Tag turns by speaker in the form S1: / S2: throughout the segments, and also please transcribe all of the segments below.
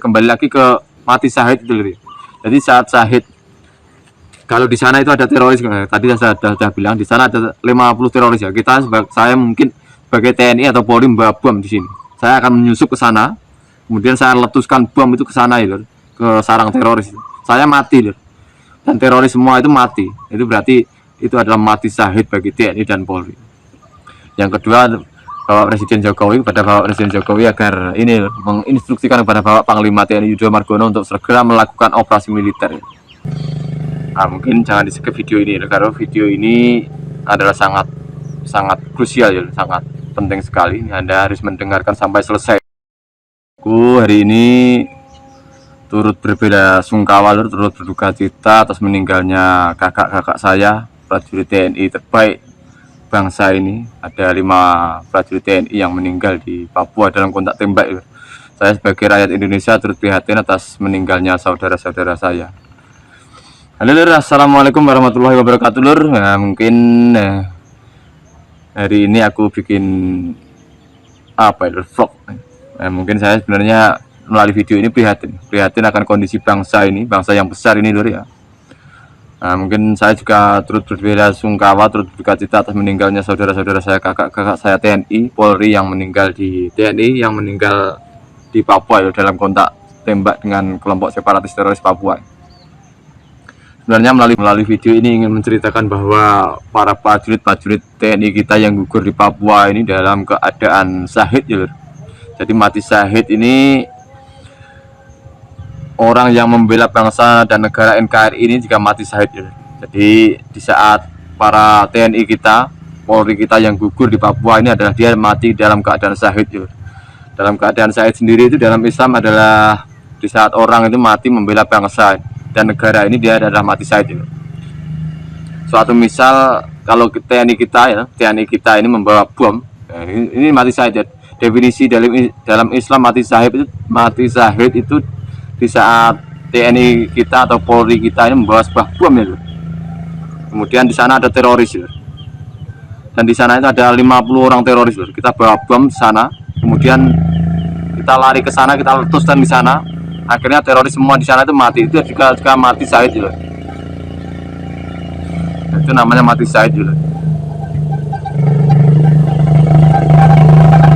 S1: kembali lagi ke mati syahid itu lur. Jadi saat syahid, kalau di sana itu ada teroris, tadi saya sudah bilang di sana ada 50 teroris ya. Saya mungkin sebagai TNI atau Polri membawa bom di sini. Saya akan menyusup ke sana, kemudian saya letuskan bom itu ke sana ya, ke sarang teroris. Saya mati lur. Dan teroris semua itu mati. Itu berarti itu adalah mati syahid bagi TNI dan Polri. Yang kedua, Bapak Presiden Jokowi, kepada Bapak Presiden Jokowi agar ini menginstruksikan kepada Bapak Panglima TNI Yudo Margono untuk segera melakukan operasi militer. Nah, mungkin jangan di skip video ini karena video ini adalah sangat krusial ya, sangat penting sekali. Anda harus mendengarkan sampai selesai. Aku hari ini turut berbela sungkawa, turut berduka cita atas meninggalnya kakak-kakak saya, prajurit TNI terbaik bangsa ini. Ada 5 prajurit TNI yang meninggal di Papua dalam kontak tembak. Saya sebagai rakyat Indonesia turut prihatin atas meninggalnya saudara-saudara saya. Halo lur, assalamualaikum warahmatullahi wabarakatuh lur. Nah, mungkin hari ini aku bikin apa ya, vlog. Nah, mungkin saya sebenarnya melalui video ini prihatin akan kondisi bangsa ini, bangsa yang besar ini lur ya. Nah, mungkin saya juga turut berbela sungkawa, turut berduka cita atas meninggalnya saudara-saudara saya, kakak-kakak saya TNI, Polri yang meninggal di TNI, yang meninggal di Papua ya, dalam kontak tembak dengan kelompok separatis teroris Papua. Sebenarnya melalui video ini ingin menceritakan bahwa para prajurit TNI kita yang gugur di Papua ini dalam keadaan syahid ya. Jadi mati syahid ini orang yang membela bangsa dan negara NKRI ini juga mati syahid ya. Jadi di saat para TNI kita, Polri kita yang gugur di Papua ini adalah dia mati dalam keadaan syahid ya. Dalam keadaan syahid sendiri itu dalam Islam adalah di saat orang itu mati membela bangsa dan negara ini dia adalah mati syahid ya. Suatu misal kalau TNI kita ini membawa bom, ini mati syahid ya. Definisi dalam Islam mati syahid itu di saat TNI kita atau Polri kita ini membawa sebuah bom ya. Kemudian di sana ada teroris ya. Dan di sana itu ada 50 orang teroris ya. Kita bawa bom di sana, kemudian kita lari ke sana, kita letuskan di sana. Akhirnya teroris semua di sana itu mati. Itu juga mati syahid ya. Itu namanya mati syahid ya.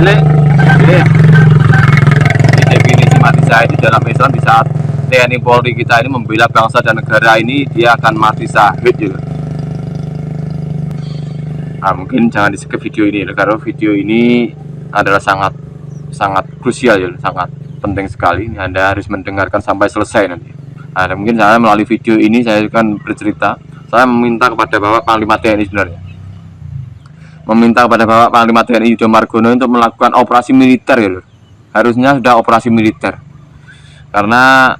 S1: Ini definisi mati syahid di dalam Islam. Di saat TNI Polri kita ini membela bangsa dan negara ini, dia akan mati syahid juga. Nah, mungkin jangan di skip video ini karena video ini adalah sangat krusial ya, sangat penting sekali. Anda harus mendengarkan sampai selesai nanti. Nah, mungkin saya melalui video ini saya akan bercerita. Saya meminta kepada Bapak Panglima TNI sebenarnya. Meminta kepada Bapak Panglima TNI Yudo Margono untuk melakukan operasi militer ya lur. Harusnya sudah operasi militer. Karena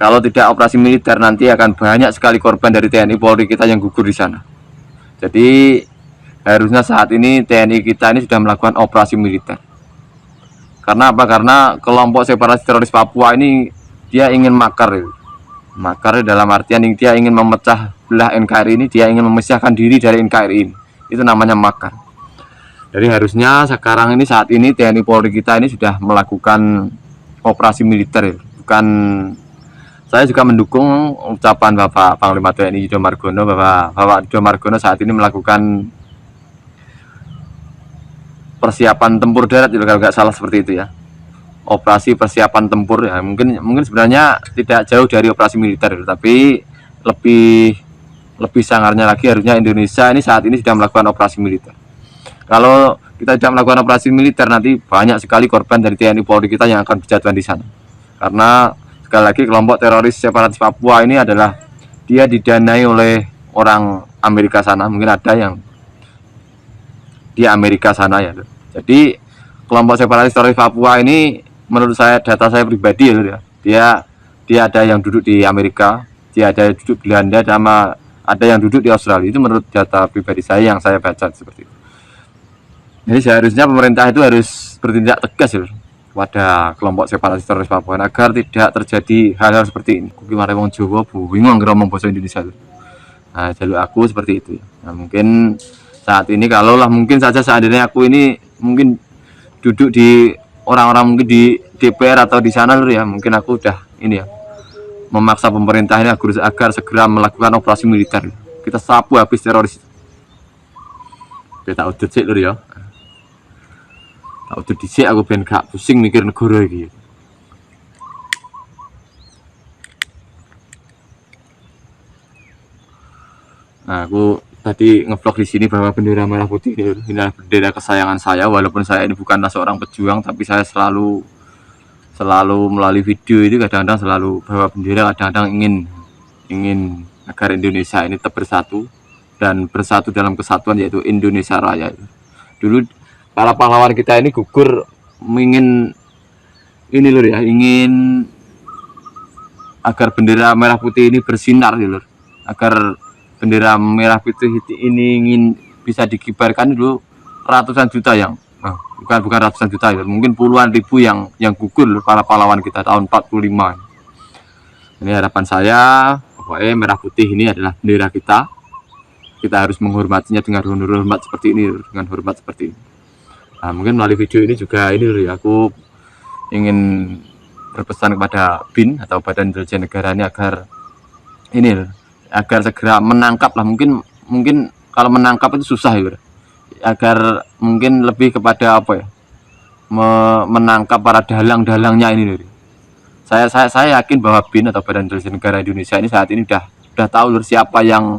S1: kalau tidak operasi militer nanti akan banyak sekali korban dari TNI Polri kita yang gugur di sana. Jadi harusnya saat ini TNI kita ini sudah melakukan operasi militer. Karena apa? Karena kelompok separatis teroris Papua ini dia ingin makar ya. Makar dalam artian dia ingin memecah belah NKRI ini, dia ingin memisahkan diri dari NKRI ini. Itu namanya makar. Jadi harusnya sekarang ini saat ini TNI Polri kita ini sudah melakukan operasi militer ya. Bukan, saya juga mendukung ucapan Bapak Panglima TNI Yudo Margono. Bapak Yudo Margono saat ini melakukan persiapan tempur darat kalau nggak salah seperti itu ya. Operasi persiapan tempur ya. Mungkin sebenarnya tidak jauh dari operasi militer, tapi lebih sangarnya lagi harusnya Indonesia ini saat ini sudah melakukan operasi militer. Kalau kita tidak melakukan operasi militer nanti banyak sekali korban dari TNI Polri kita yang akan berjatuhan di sana. Karena sekali lagi kelompok teroris separatis Papua ini adalah dia didanai oleh orang Amerika sana, mungkin ada yang di Amerika sana ya. Jadi kelompok separatis teroris Papua ini menurut saya, data saya pribadi ya, dia ada yang duduk di Amerika, dia ada yang duduk di Belanda, sama ada yang duduk di Australia. Itu menurut data pribadi saya yang saya baca seperti itu. Jadi seharusnya pemerintah itu harus bertindak tegas ya pada kelompok separatis teroris Papua agar tidak terjadi hal-hal seperti ini. Gimana wong Jawa bingung ngomong bahasa Indonesia. Nah, jalur aku seperti itu ya. Nah, mungkin saat ini kalaulah mungkin saja seandainya aku ini mungkin duduk di orang-orang mungkin di DPR atau di sana lur ya, mungkin aku udah ini ya memaksa pemerintah ini agar segera melakukan operasi militer. Kita sapu habis teroris. Kita udut sih lur ya. Tak udut dhisik aku ben gak pusing mikir negara iki. Nah, aku tadi ngevlog di sini bahwa bendera merah putih ini adalah bendera kesayangan saya, walaupun saya ini bukanlah seorang pejuang, tapi saya selalu melalui video itu kadang-kadang selalu bawa bendera, kadang-kadang ingin agar Indonesia ini tetap bersatu dan bersatu dalam kesatuan, yaitu Indonesia Raya. Dulu para pahlawan kita ini gugur ingin ini lur ya, ingin agar bendera merah putih ini bersinar lur, agar bendera merah putih ini ingin bisa dikibarkan dulu ratusan juta yang bukan ratusan juta ya, mungkin puluhan ribu yang gugur para pahlawan kita tahun 45. Ini harapan saya, pokoknya merah putih ini adalah bendera kita harus menghormatinya dengan hormat seperti ini, dengan hormat seperti ini. Nah, mungkin melalui video ini juga ini aku ingin berpesan kepada BIN atau Badan Intelijen Negara ini agar segera menangkap lah, mungkin kalau menangkap itu susah ya, agar mungkin lebih kepada apa ya, menangkap para dalang-dalangnya ini. Saya yakin bahwa BIN atau Badan Intelijen Negara Indonesia ini saat ini udah tahu siapa yang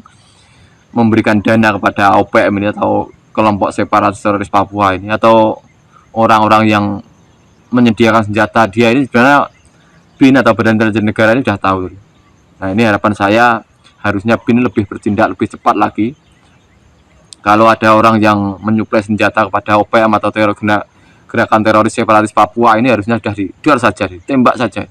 S1: memberikan dana kepada OPM ini atau kelompok separatis teroris Papua ini, atau orang-orang yang menyediakan senjata dia ini. Sebenarnya BIN atau Badan Intelijen Negara ini sudah tahu. Nah, ini harapan saya, harusnya BIN lebih bertindak lebih cepat lagi. Kalau ada orang yang menyuplai senjata kepada OPM atau gerakan teroris separatis Papua ini, harusnya sudah didor saja, ditembak saja.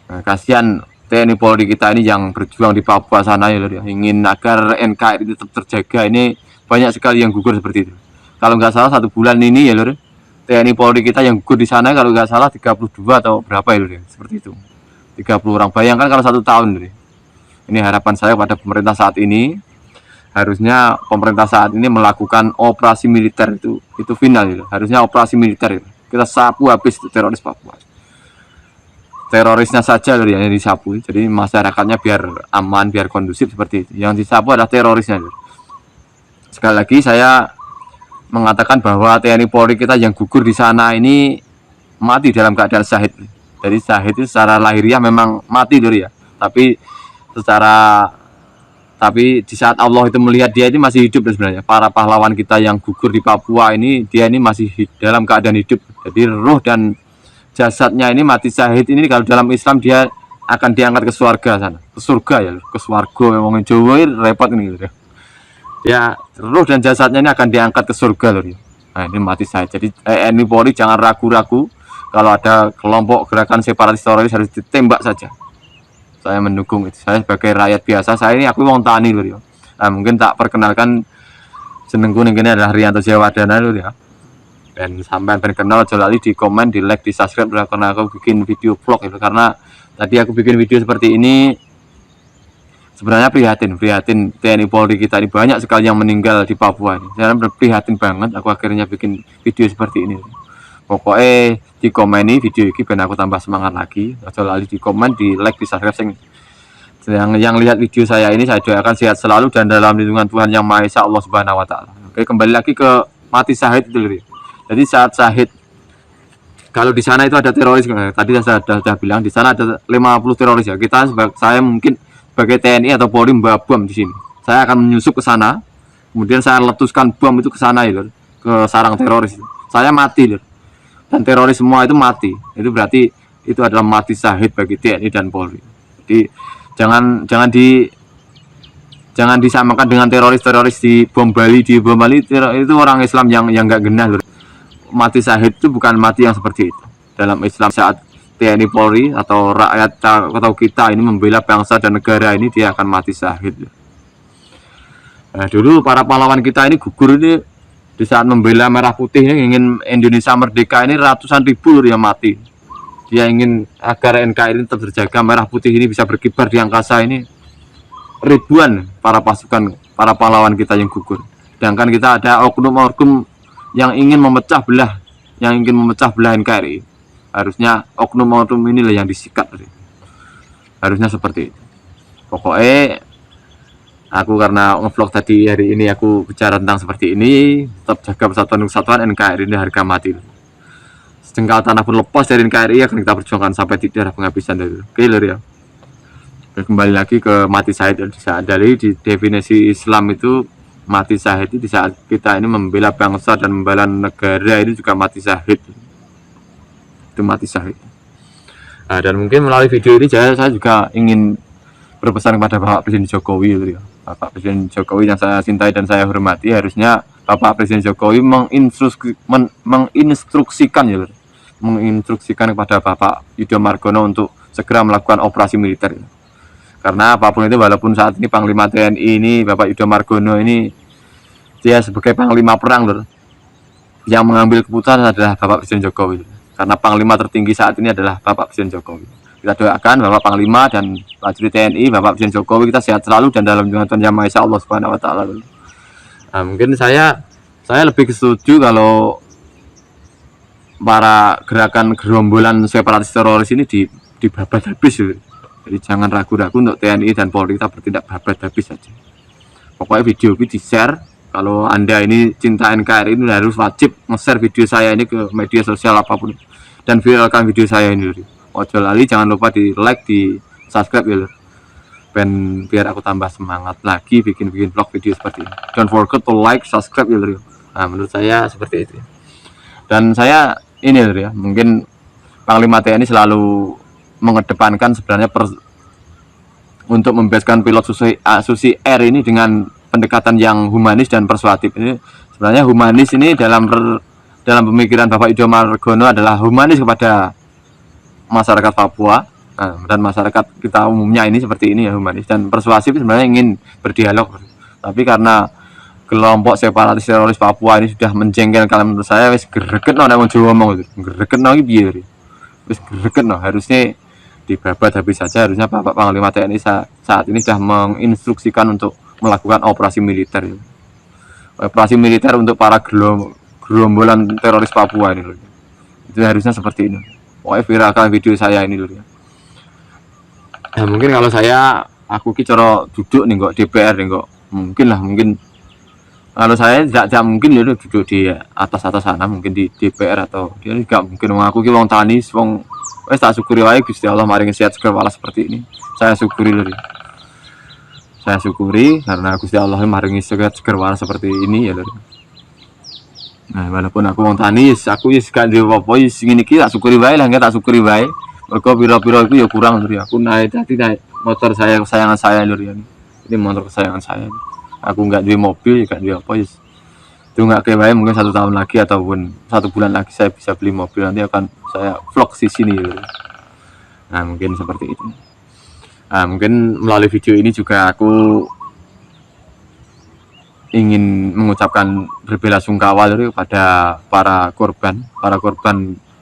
S1: Nah, kasihan TNI Polri kita ini yang berjuang di Papua sana ya, ingin agar NKRI tetap terjaga. Ini banyak sekali yang gugur seperti itu. Kalau nggak salah 1 bulan ini ya lur, TNI Polri kita yang gugur di sana kalau nggak salah 32 atau berapa ya lur, seperti itu. 30 orang. Bayangkan kalau 1 tahun lur. Ini harapan saya pada pemerintah saat ini, harusnya pemerintah saat ini melakukan operasi militer itu final gitu. Harusnya operasi militer itu. Kita sapu habis teroris Papua. Terorisnya saja loh yang disapu. Jadi masyarakatnya biar aman, biar kondusif seperti itu. Yang disapu adalah terorisnya. Loh. Sekali lagi saya mengatakan bahwa TNI Polri kita yang gugur di sana ini mati dalam keadaan syahid. Jadi syahid itu secara lahiriah memang mati loh ya. Tapi di saat Allah itu melihat dia ini masih hidup sebenarnya. Para pahlawan kita yang gugur di Papua ini, dia ini masih dalam keadaan hidup. Jadi roh dan jasadnya ini mati syahid ini, kalau dalam Islam dia akan diangkat ke surga sana, ke surga ya, ke surga. Memang Jawa repot ini gitu. Ya, roh dan jasadnya ini akan diangkat ke surga loh. Nah, ini mati syahid. Jadi TNI Polri jangan ragu-ragu, kalau ada kelompok gerakan separatis teroris harus ditembak saja. Saya mendukung itu. Saya sebagai rakyat biasa, saya ini aku wong tani loh ya. Nah, mungkin tak perkenalkan, jenengku ini adalah Rianto Jawadana loh ya. Dan sampai kenal aja lali di komen, di like, di subscribe karena aku bikin video vlog itu. Karena tadi aku bikin video seperti ini sebenarnya prihatin TNI Polri kita ini banyak sekali yang meninggal di Papua ini. Saya prihatin banget, aku akhirnya bikin video seperti ini. Pokoknya di komen ini video ini biar aku tambah semangat lagi. Aja lali di komen, di like, di subscribe. Yang lihat video saya ini, saya doakan sehat selalu dan dalam lindungan Tuhan Yang Maha Esa, Allah Subhanahu Wa Taala. Oke, kembali lagi ke mati syahid itu. Jadi saat syahid, kalau di sana itu ada teroris, tadi saya sudah bilang di sana ada 50 teroris ya. Saya mungkin sebagai TNI atau Polri membawa bom di sini. Saya akan menyusup ke sana, kemudian saya letuskan bom itu ke sana ya, ke sarang teroris. Saya mati, dan teroris semua itu mati. Itu berarti itu adalah mati syahid bagi TNI dan Polri. Jadi jangan disamakan dengan teroris di bom Bali. Di bom Bali itu orang Islam yang nggak genah. Mati syahid itu bukan mati yang seperti itu. Dalam Islam saat TNI Polri atau rakyat atau kita ini membela bangsa dan negara ini, dia akan mati syahid. Nah, dulu para pahlawan kita ini gugur ini di saat membela merah putih ini, ingin Indonesia merdeka ini, ratusan ribu yang mati. Dia ingin agar NKRI tetap terjaga, merah putih ini bisa berkibar di angkasa ini. Ribuan para pahlawan kita yang gugur. Sedangkan kita ada oknum-oknum yang ingin memecah belah yang ingin memecah belah NKRI, harusnya oknum-oknum inilah yang disikat. Harusnya seperti itu. Pokoknya aku karena ngevlog tadi hari ini aku bicara tentang seperti ini, tetap jaga persatuan kesatuan NKRI ini harga mati. Sejengkal tanah pun lepas dari NKRI akan kita perjuangkan sampai tidak ada penghabisan dari. Oke lor ya. Kembali lagi ke mati syahid dari di definisi Islam itu, mati syahid itu di saat kita ini membela bangsa dan membela negara ini juga mati syahid. Itu mati syahid. Nah, dan mungkin melalui video ini saya juga ingin berpesan kepada Bapak Presiden Jokowi gitu ya. Bapak Presiden Jokowi yang saya cintai dan saya hormati, harusnya Bapak Presiden Jokowi menginstruksikan kepada Bapak Yudho Margono untuk segera melakukan operasi militer ya. Karena apapun itu, walaupun saat ini Panglima TNI ini Bapak Yudho Margono ini dia sebagai Panglima perang lho, yang mengambil keputusan adalah Bapak Presiden Jokowi. Karena Panglima tertinggi saat ini adalah Bapak Presiden Jokowi. Kita doakan Bapak Panglima dan prajurit TNI, Bapak Presiden Jokowi kita sehat selalu dan dalam lindungan Tuhan Yang Maha Esa Allah Subhanahu wa taala. Nah, mungkin saya lebih setuju kalau para gerakan gerombolan separatis teroris ini dibabat habis gitu. Jadi jangan ragu-ragu untuk TNI dan Polri, kita bertindak babat habis saja. Pokoknya video ini di-share. Kalau Anda ini cinta NKRI ini harus wajib nge-share video saya ini ke media sosial apapun dan viralkan video saya ini. Ojo lali, jangan lupa di like, di subscribe ya lho. Biar aku tambah semangat lagi bikin vlog video seperti ini. Don't forget to like, subscribe ya lho. Nah, menurut saya seperti itu. Dan saya ini lho ya, mungkin Panglima TNI selalu mengedepankan sebenarnya untuk membebaskan pilot Susi Air ini dengan pendekatan yang humanis dan persuasif. Ini sebenarnya humanis ini dalam pemikiran Bapak Yudho Margono adalah humanis kepada masyarakat Papua, dan masyarakat kita umumnya ini seperti ini ya, humanis, dan persuasif sebenarnya ingin berdialog. Tapi karena kelompok separatis teroris Papua ini sudah menjengkelkan, menurut saya wis gregetno nek wong Jawa ngomong itu. Gregetno iki piye? Wis gregetno, harusnya dibabat habis saja. Harusnya Bapak Panglima TNI saat ini sudah menginstruksikan untuk melakukan operasi militer. Operasi militer untuk para gerombolan teroris Papua ini. Itu harusnya seperti ini. Pokoknya viralkan video saya ini dulu ya. Nah, mungkin kalau aku cara duduk nih kok DPR nih kok, mungkin kalau saya tidak mungkin ya duduk di atas sana, mungkin di DPR atau dia enggak mungkin. Aku ki wong tani, wong wis tak syukuri wae Gusti Allah maringi sehat seger waras seperti ini. Saya syukuri lho. Saya syukuri karena Gusti Allah maringi sehat seger waras seperti ini ya lho. Nah, walaupun aku wong tani, aku wis gak duwe apa-apa, wis ngene iki tak syukuri wae lah, tak syukuri wae. Mergo pira-pira iku ya kurang lho. Aku naik motor saya kesayangan saya lho ya. Ini motor kesayangan saya. Aku nggak duwe mobil, nggak duwe apa, wis. Itu nggak kayak wae, mungkin 1 tahun lagi ataupun 1 bulan lagi saya bisa beli mobil, nanti akan saya vlog di sini lho. Nah, mungkin seperti itu. Nah, mungkin melalui video ini juga aku ingin mengucapkan berbelasungkawa kepada para korban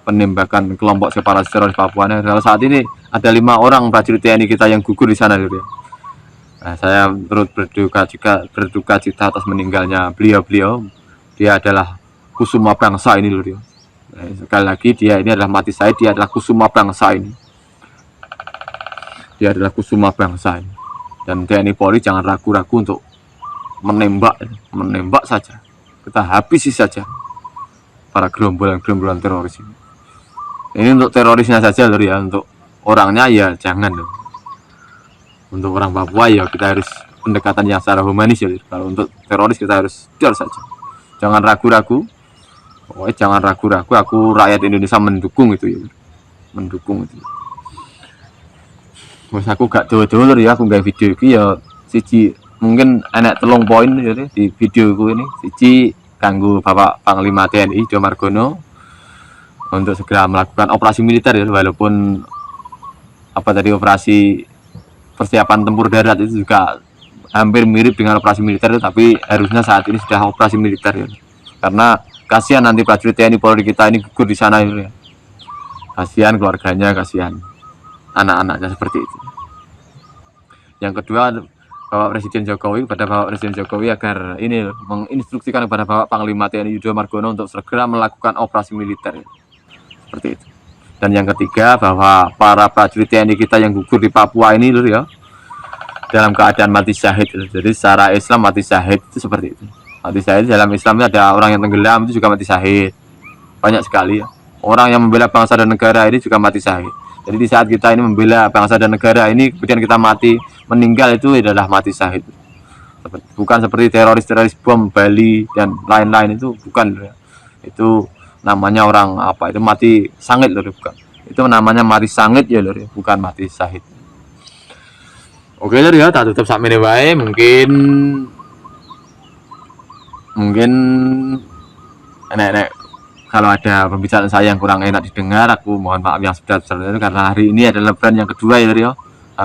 S1: penembakan kelompok separatis teroris Papua. Kalau saat ini ada 5 orang prajurit TNI kita yang gugur di sana ya. Nah, saya turut berduka cita atas meninggalnya beliau. Dia adalah kusuma bangsa ini ya. Nah, sekali lagi dia ini adalah mati syahid, dia adalah kusuma bangsa ini. Dia adalah kusuma bangsa ini. Dan TNI Polri jangan ragu-ragu untuk menembak saja, kita habisi saja para gerombolan teroris ini. Ini untuk terorisnya saja lho ya, untuk orangnya ya jangan lho. Untuk orang Papua ya kita harus pendekatan yang secara humanis ya. Kalau untuk teroris kita harus jor saja, jangan ragu-ragu. Pokoknya jangan ragu-ragu, aku rakyat Indonesia mendukung itu ya, mendukung itu. Mas aku gak jauh-jauh ya, aku gak video ini ya siji mungkin enak 3 poin ya di videoku ini. Siji kanggo Bapak Panglima TNI Yudho Margono untuk segera melakukan operasi militer ya, walaupun operasi persiapan tempur darat itu juga hampir mirip dengan operasi militer itu, tapi harusnya saat ini sudah operasi militer ya, karena kasihan nanti prajurit TNI Polri kita ini gugur di sana ya. Kasihan keluarganya, kasihan anak-anaknya seperti itu. Yang kedua, Bapak Presiden Jokowi agar ini loh, menginstruksikan kepada Bapak Panglima TNI Yudo Margono untuk segera melakukan operasi militer seperti itu. Dan yang ketiga, bahwa para prajurit TNI kita yang gugur di Papua ini loh ya, dalam keadaan mati syahid. Jadi secara Islam mati syahid itu seperti itu. Mati syahid dalam Islam ada orang yang tenggelam itu juga mati syahid. Banyak sekali ya. Orang yang membela bangsa dan negara ini juga mati syahid. Jadi di saat kita ini membela bangsa dan negara ini, kemudian kita mati, meninggal, itu adalah mati syahid. Bukan seperti teroris bom Bali dan lain-lain, itu bukan. Itu namanya orang apa? Itu mati sangit loh, bukan. Itu namanya mati sangit ya loh, bukan mati syahid. Oke lho ya, tak tutup sakmene wae. Mungkin enak kalau ada pembicaraan saya yang kurang enak didengar, aku mohon maaf yang sebesar-besarnya, karena hari ini adalah lebaran yang kedua ya lho ya.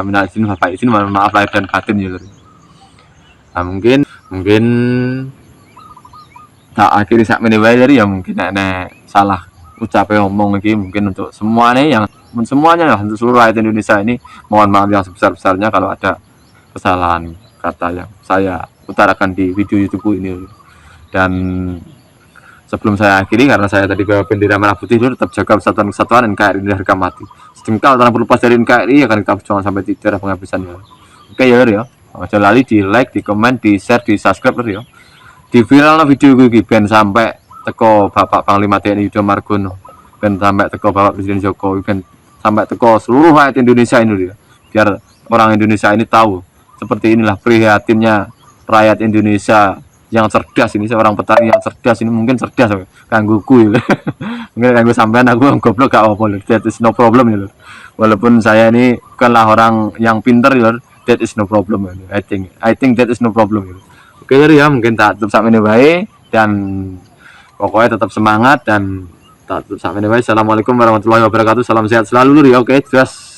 S1: Minal izin wal faizin, mohon maaf lahir dan batin ya lho. Nah, mungkin tak akhiri sakmene wae ya, mungkin enak salah ucape omong lagi, mungkin untuk semuanya untuk seluruh rakyat Indonesia ini, mohon maaf yang sebesar-besarnya kalau ada kesalahan kata yang saya utarakan di video YouTube ini. Dan sebelum saya akhiri, karena saya tadi bawa bendera merah putih, tetap jaga persatuan NKRI ini harga mati. Sejengkal tanpa lepas dari NKRI akan kita perjuangkan sampai titik penghabisan ya. Oke ya ya. Jangan lali di like, di komen, di share, di subscribe ya. Di viral video gue ben sampai teko Bapak Panglima TNI Yudo Margono, ben sampai teko Bapak Presiden Jokowi, ben sampai teko seluruh rakyat Indonesia ini ya. Biar orang Indonesia ini tahu seperti inilah prihatinnya rakyat Indonesia yang cerdas ini, seorang petani yang cerdas ini, mungkin cerdas kangguku ya. Mungkin kanggo sampean, aku yang goblok gak apa-apa, that is no problem ya. Walaupun saya ini bukanlah orang yang pintar ya, that is no problem ya. I think that is no problem ya. Oke ya, mungkin tak tutup sampai ini baik, dan pokoknya tetap semangat, dan tak tutup sampai ini baik. Assalamualaikum warahmatullahi wabarakatuh, salam sehat selalu ya. Oke, jelas.